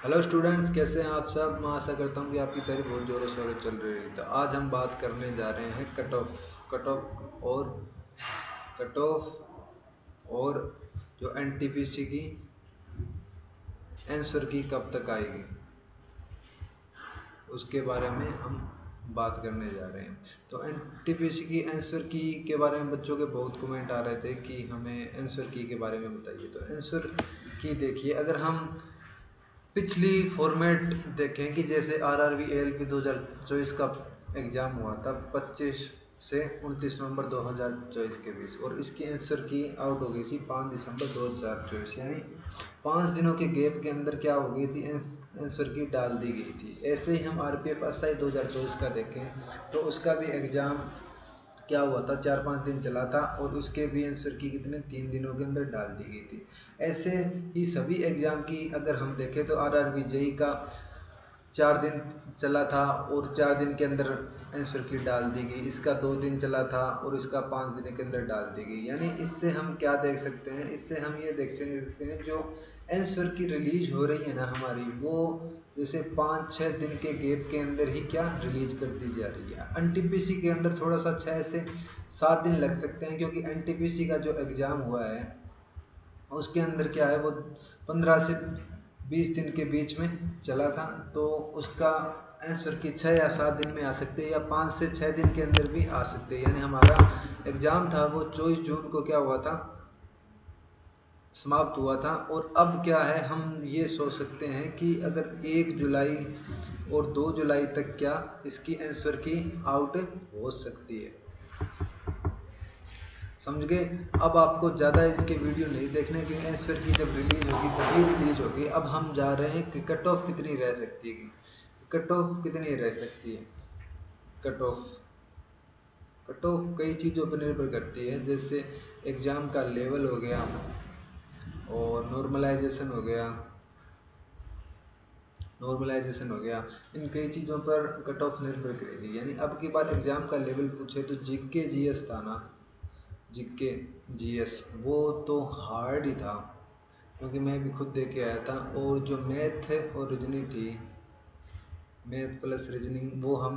Hello students, कैसे हैं आप सब। मैं आशा करता हूँ कि आपकी तैयारी बहुत ज़ोरों शोरों चल रही है। तो आज हम बात करने जा रहे हैं कट ऑफ और जो एनटीपीसी की आंसर की कब तक आएगी, उसके बारे में हम बात करने जा रहे हैं। तो एनटीपीसी की आंसर की के बारे में बच्चों के बहुत कमेंट आ रहे थे कि हमें आंसर की के बारे में बताइए। तो आंसर की देखिए, अगर हम पिछली फॉर्मेट देखें कि जैसे आरआरबी एएलपी 2024 का एग्ज़ाम हुआ था 25 से 29 नवंबर 2024 के बीच, और इसकी आंसर की आउट हो गई थी 5 दिसंबर 2024, यानी 5 दिनों के गैप के अंदर क्या हो गई थी, आंसर की डाल दी गई थी। ऐसे ही हम आरपीएफ एसआई 2024 का देखें तो उसका भी एग्ज़ाम क्या हुआ था, 4-5 दिन चला था, और उसके भी आंसर की कितने 3 दिनों के अंदर डाल दी गई थी। ऐसे ही सभी एग्ज़ाम की अगर हम देखें तो आरआरबी जेई का 4 दिन चला था और 4 दिन के अंदर आंसर की डाल दी गई। इसका 2 दिन चला था और इसका 5 दिन के अंदर डाल दी गई। यानी इससे हम क्या देख सकते हैं, इससे हम ये देख सकते हैं जो आंसर की रिलीज हो रही है ना हमारी, वो जैसे 5-6 दिन के गैप के अंदर ही क्या रिलीज कर दी जा रही है। एनटीपीसी के अंदर थोड़ा सा 6 से 7 दिन लग सकते हैं, क्योंकि एनटीपीसी का जो एग्ज़ाम हुआ है उसके अंदर क्या है, वो 15 से 20 दिन के बीच में चला था। तो उसका आंसर की 6 या 7 दिन में आ सकते हैं, या 5 से 6 दिन के अंदर भी आ सकते हैं। यानी हमारा एग्ज़ाम था वो 24 जून को क्या हुआ था, समाप्त हुआ था। और अब क्या है, हम ये सोच सकते हैं कि अगर 1 जुलाई और 2 जुलाई तक क्या इसकी आंसर की आउट हो सकती है। समझ गए। अब आपको ज़्यादा इसके वीडियो नहीं देखने की, आंसर की जब रिलीज होगी तभी रिलीज होगी। अब हम जा रहे हैं कि कट ऑफ कितनी रह सकती है, कट ऑफ कितनी रह सकती है। कट ऑफ कट ऑफ कई चीज़ों पर निर्भर करती है, जैसे एग्ज़ाम का लेवल हो गया और नॉर्मलाइजेशन हो गया, इन कई चीज़ों पर कट ऑफ निर्भर करेगी। यानी अब की बात एग्ज़ाम का लेवल पूछे तो जीके जीएस था ना, जीके जीएस वो तो हार्ड ही था, क्योंकि मैं भी खुद दे के आया था। और जो मैथ है और रीजनिंग थी, मैथ प्लस रीजनिंग, वो हम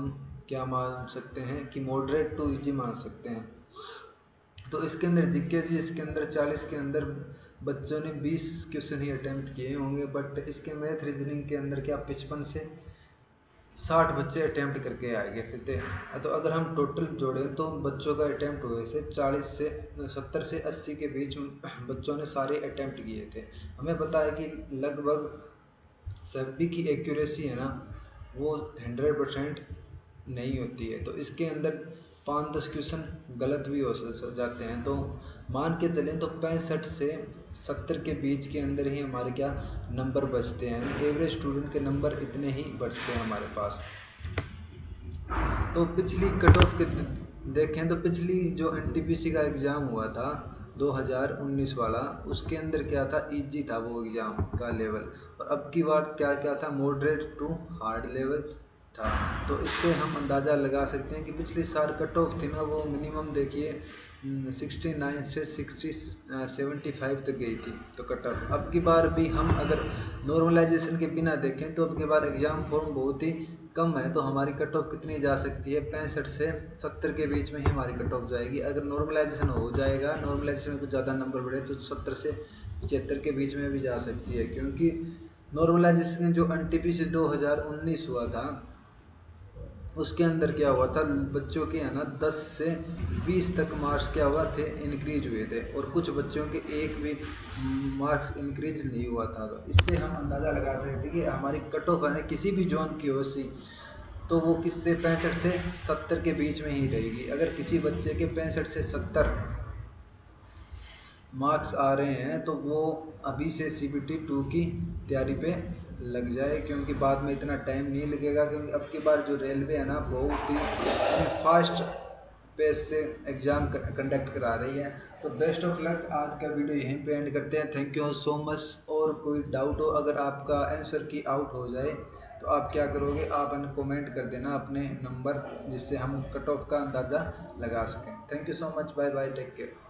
क्या मान सकते हैं कि मॉडरेट टू इजी मान सकते हैं। तो इसके अंदर जीके जी, इसके अंदर 40 के अंदर बच्चों ने 20 क्वेश्चन ही अटैम्प्ट किए होंगे, बट इसके मैथ रीजनिंग के अंदर क्या 55 से 60 बच्चे अटैम्प्ट करके आए गए थे। तो अगर हम टोटल जोड़ें तो बच्चों का अटैम्प्ट हुए थे 70 से 80 के बीच बच्चों ने सारे अटैम्प्ट किए थे। हमें पता है कि लगभग सभी की एक्यूरेसी है ना, वो 100% नहीं होती है। तो इसके अंदर 5-10 क्वेश्चन गलत भी हो जाते हैं। तो मान के चलें तो 65 से 70 के बीच के अंदर ही हमारे क्या नंबर बचते हैं। एवरेज स्टूडेंट के नंबर इतने ही बचते हैं हमारे पास। तो पिछली कट ऑफ के देखें तो पिछली जो एनटीपीसी का एग्ज़ाम हुआ था 2019 वाला, उसके अंदर क्या था, इजी था वो एग्ज़ाम का लेवल। और अब की बार क्या क्या था, मॉडरेट टू हार्ड लेवल था। तो इससे हम अंदाज़ा लगा सकते हैं कि पिछली साल कट ऑफ थी ना, वो मिनिमम देखिए 69 से 75 तक गई थी। तो कट ऑफ अब की बार भी हम अगर नॉर्मलाइजेशन के बिना देखें तो अब की बार एग्ज़ाम फॉर्म बहुत ही कम है। तो हमारी कट ऑफ कितनी जा सकती है, 65 से 70 के बीच में ही हमारी कट ऑफ जाएगी। अगर नॉर्मलाइजेशन हो जाएगा, नॉर्मलाइजेशन में कुछ ज़्यादा नंबर बढ़े तो 70 से 75 के बीच में भी जा सकती है। क्योंकि नॉर्मलाइजेशन जो एनटीपीसी 2019 हुआ था, उसके अंदर क्या हुआ था, बच्चों के है ना 10 से 20 तक मार्क्स क्या हुआ थे, इंक्रीज हुए थे, और कुछ बच्चों के एक भी मार्क्स इंक्रीज नहीं हुआ था। तो इससे हम अंदाज़ा लगा सकते कि हमारी कट ऑफ है ना किसी भी जोन की हो सी, तो वो किससे 65 से 70 के बीच में ही रहेगी। अगर किसी बच्चे के 65 से 70 मार्क्स आ रहे हैं तो वो अभी से सीबीटी 2 की तैयारी पे लग जाए, क्योंकि बाद में इतना टाइम नहीं लगेगा। क्योंकि अब की बार जो रेलवे है ना बहुत ही फास्ट पेस से एग्ज़ाम कंडक्ट करा रही है। तो बेस्ट ऑफ लक। आज का वीडियो यहीं पे एंड करते हैं। Thank you so much. और कोई डाउट हो, अगर आपका आंसर की आउट हो जाए तो आप क्या करोगे, आप हमें कमेंट कर देना अपने नंबर, जिससे हम कट ऑफ का अंदाज़ा लगा सकें। Thank you so much. Bye bye, take care.